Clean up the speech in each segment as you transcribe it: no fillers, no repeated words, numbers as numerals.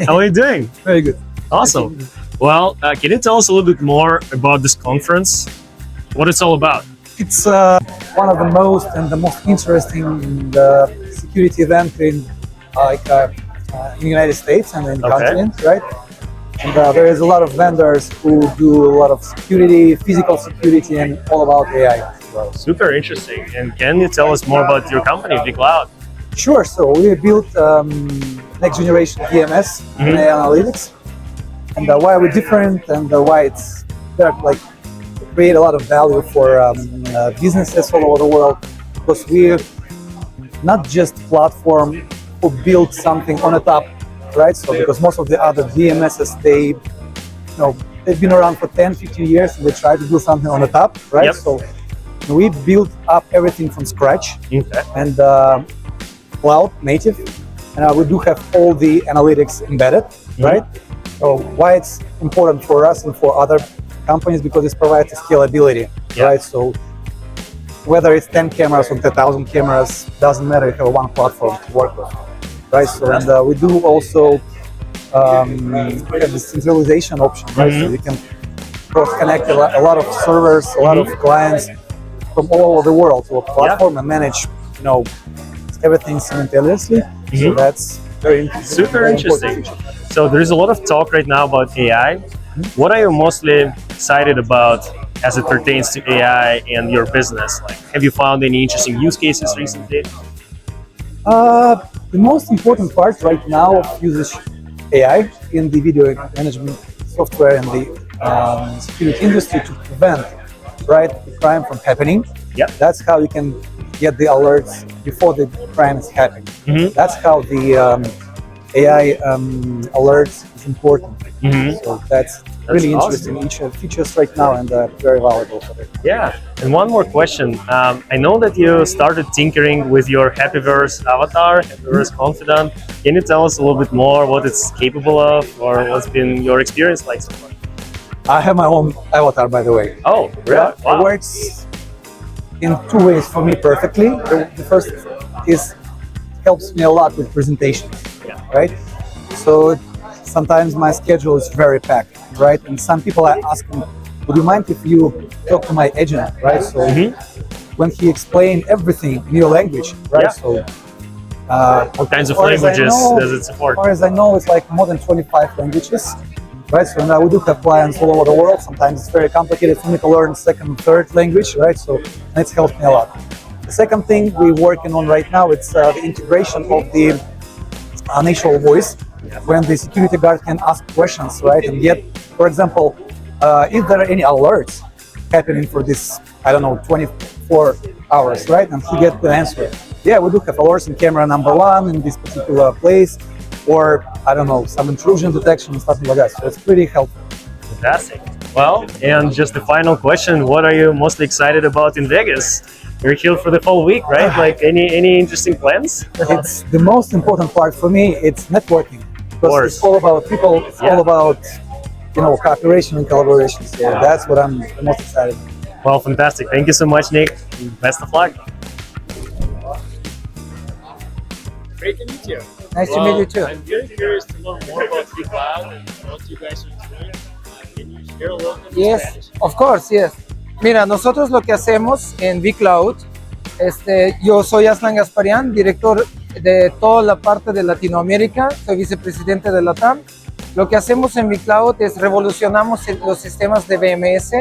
How are you doing? Very good. Awesome. Well, can you tell us a little bit more about this conference? What it's all about? It's one of the most interesting security event in in the United States and in the Okay. continent, right? And there is a lot of vendors who do a lot of security, physical security, and all about AI as well. Super interesting. And can you tell us more about your company, vCloud? Sure. So we built next generation DMS and AI analytics, and why we're different and why it's like create a lot of value for businesses all over the world, because we're not just platform who build something on the top, right? So because most of the other DMSs, they've been around for 10, 15 years and they try to do something on the top, right? Yep. So we built up everything from scratch Okay. and cloud native, and we do have all the analytics embedded, right? So why it's important for us and for other companies, because it provides scalability, right? So whether it's 10 cameras or 10,000 cameras, doesn't matter, you have one platform to work with, right? So and we do also have this centralization option, right? So you can cross-connect a lot of servers, a lot of clients from all over the world to a platform and manage, everything simultaneously. So that's very interesting. Super very interesting. important feature. So there is a lot of talk right now about AI. What are you mostly excited about as it pertains to AI and your business? Like, have you found any interesting use cases recently? The most important part right now of usage AI in the video management software and the security industry to prevent the crime from happening. Yep. That's how you can get the alerts before the crime is happening. That's how the AI alerts is important. So that's really awesome. interesting features right now, and very valuable for it. Yeah. And one more question. I know that you started tinkering with your Happyverse avatar, Happyverse Confidant. Can you tell us a little bit more what it's capable of, or what's been your experience like so far? I have my own avatar, by the way. Oh, really? It works in two ways for me perfectly. The first is helps me a lot with presentations, right? So sometimes my schedule is very packed, right? And some people are asking, would you mind if you talk to my agent, right? So when he explained everything in your language, right? So what kinds of languages does it support? As far as I know, it's like more than 25 languages. Right, so now we do have clients all over the world. Sometimes it's very complicated for me to learn second, third language, right? So it's helped me a lot. The second thing we're working on right now, it's the integration of the natural voice, when the security guard can ask questions, right? And get, for example, if there are any alerts happening for this, 24 hours, right? And he get the answer. Yeah, we do have alerts in camera number 1 in this particular place, or some intrusion detection and stuff like that. So it's pretty helpful. Fantastic. Well, and just the final question: what are you mostly excited about in Vegas? You're here for the whole week, right? Like any interesting plans? It's the most important part for me. It's networking, because it's all about people. It's all about cooperation and collaboration. So that's what I'm the most excited about. Well, fantastic. Thank you so much, Nick. Best of luck. Great to meet you. Nice to meet you too. I'm very curious to learn more about vCloud and what you guys are doing. Can you share a little bit in Spanish? Of course, yes. Mira, nosotros lo que hacemos en vCloud, yo soy Aslan Gasparian, director de toda la parte de Latinoamérica, soy vicepresidente de LATAM. Lo que hacemos en vCloud es revolucionamos los sistemas de VMS.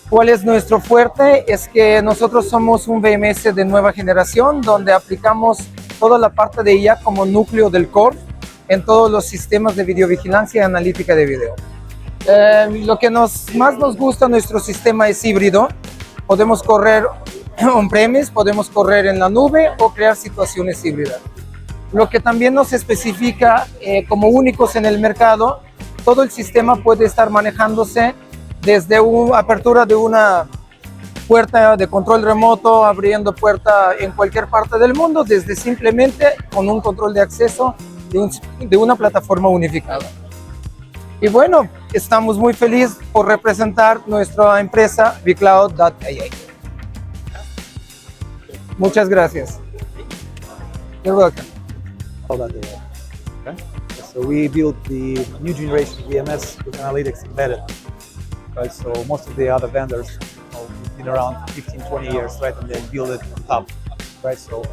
¿Cuál es nuestro fuerte? Es que nosotros somos un VMS de nueva generación, donde aplicamos toda la parte de IA como núcleo del core en todos los sistemas de videovigilancia y analítica de video. Lo que más nos gusta nuestro sistema es híbrido. Podemos correr on-premise, podemos correr en la nube o crear situaciones híbridas. Lo que también nos especifica como únicos en el mercado, todo el sistema puede estar manejándose desde apertura de una puerta de control remoto, abriendo puerta en cualquier parte del mundo, desde simplemente con un control de acceso de una plataforma unificada. Y bueno, estamos muy felices por representar nuestra empresa vCloud.ai. Muchas gracias. You're welcome. How about that? Okay. So we built the new generation VMS with analytics embedded, right? So most of the other vendors, been around 15, 20 years, right? And they build it on top, right? So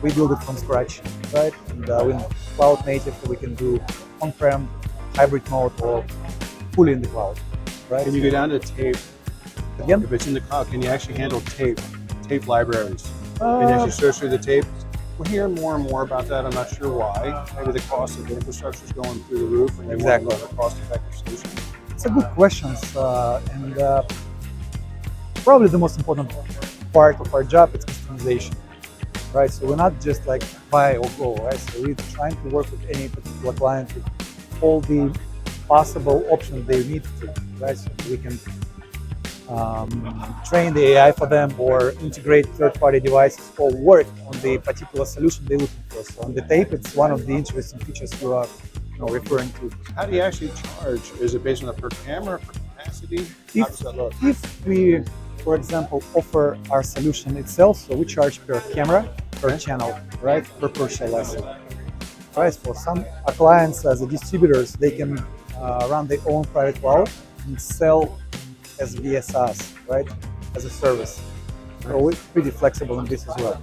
we build it from scratch, right? And we're cloud native, so we can do on-prem, hybrid mode, or fully in the cloud, right? Can you go down to tape? Again? If it's in the cloud, can you actually handle tape libraries? Can you actually search through the tape? We're hearing more and more about that. I'm not sure why. Maybe the cost of the infrastructure is going through the roof, and they Exactly. want a cost-effective solution. It's a good question, and probably the most important part of our job is customization, right? So we're not just like buy or go, right? So we're trying to work with any particular client with all the possible options they need to, right? So we can train the AI for them or integrate third-party devices or work on the particular solution they're looking for. So on the tape, it's one of the interesting features you are referring to. How do you actually charge? Is it based on a per camera, per capacity? How does that look? If we, for example, offer our solution itself, so we charge per camera, per channel, right, per share license. Right, for some clients as a distributors, they can run their own private cloud and sell as VSaaS, right, as a service. So we're pretty flexible in this as well.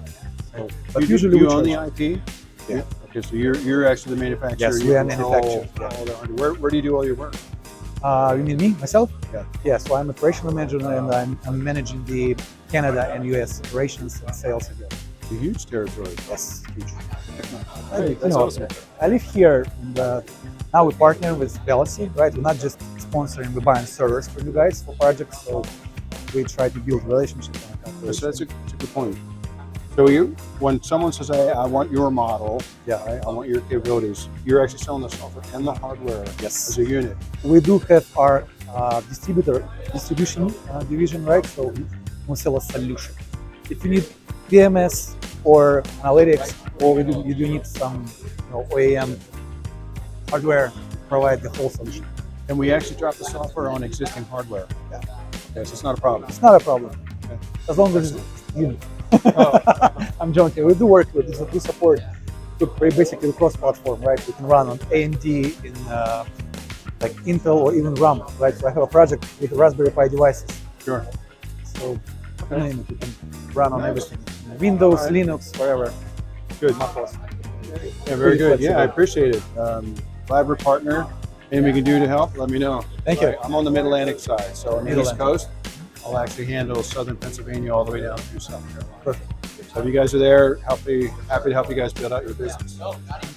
So, but usually you we own charge. the IP? Yeah. Okay, so you're actually the manufacturer. Yes, You we are control manufacturer, yeah. all the hardware. Where do you do all your work? You mean me, myself? Yeah. Yeah, so I'm operational manager and I'm managing the Canada and US operations and sales again. It's a huge territory. Yes, huge. Great, that's awesome. I live here, and now we partner with Veloci, right? We're not just sponsoring, we're buying servers for you guys for projects, so we try to build relationships. So that's a good point. So when someone says, "Hey, I want your model, Yeah. right, I want your capabilities," you're actually selling the software and the hardware Yes. as a unit. We do have our distribution division, right? So we sell a solution. If you need VMS or analytics, or you do need some OEM hardware, provide the whole solution. And we actually drop the software on existing hardware. Yeah. Yes, it's not a problem. It's not a problem, Okay. as long as it's you. Oh. I'm joking. We do work with this. We support basically cross-platform, right? We can run on AMD in like Intel or even RAM, right? So I have a project with Raspberry Pi devices. Sure. So you name it, you can run on everything. Windows, All right. Linux, whatever. Good. MacOS. Yeah, very good. Yeah, I flexible. appreciate it. Glad we're partner. Anything we can do to help, let me know. Thank you. I'm on the Mid-Atlantic side, so on the East Mid-Atlantic. Coast, I'll actually handle Southern Pennsylvania all the way down through South Carolina. Perfect. So if you guys are there, happy to help you guys build out your business.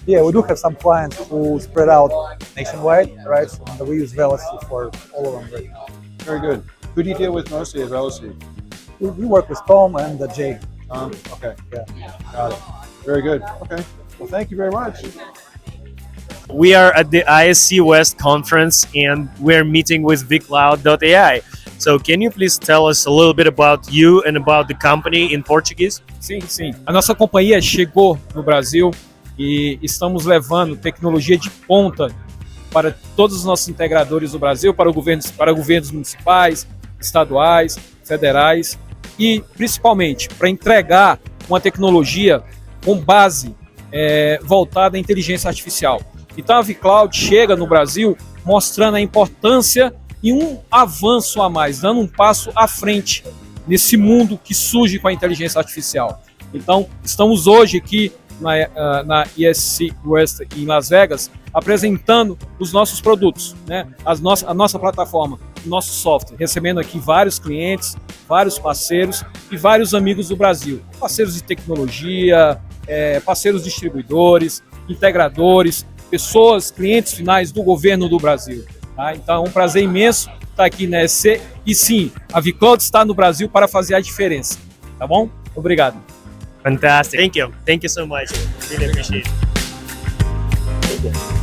Yeah, we do have some clients who spread out nationwide, right? So we use Veloci for all of them right now. Very good. Who do you deal with mostly at VLC? We work with Tom and Jay. Okay. Yeah. Got it. Very good. Okay. Well, thank you very much. We are at the ISC West conference and we're meeting with vCloud.ai. So can you please tell us a little bit about you and about the company in Portuguese? Sim, sim. A nossa companhia chegou no Brasil e estamos levando tecnologia de ponta para todos os nossos integradores do Brasil, para governos municipais, estaduais, federais e principalmente para entregar uma tecnologia com base voltada à inteligência artificial. Então a vCloud chega no Brasil mostrando a importância e um avanço a mais, dando um passo à frente nesse mundo que surge com a inteligência artificial. Então, estamos hoje aqui na ISC West em Las Vegas, apresentando os nossos produtos, né? a nossa plataforma, o nosso software, recebendo aqui vários clientes, vários parceiros e vários amigos do Brasil, parceiros de tecnologia, parceiros distribuidores, integradores, pessoas, clientes finais do governo do Brasil. Tá? Então é um prazer imenso estar aqui na ISC e sim, a vCloud está no Brasil para fazer a diferença, tá bom? Obrigado. Fantastic. Thank you. Thank you so much. Really appreciate it. Thank you.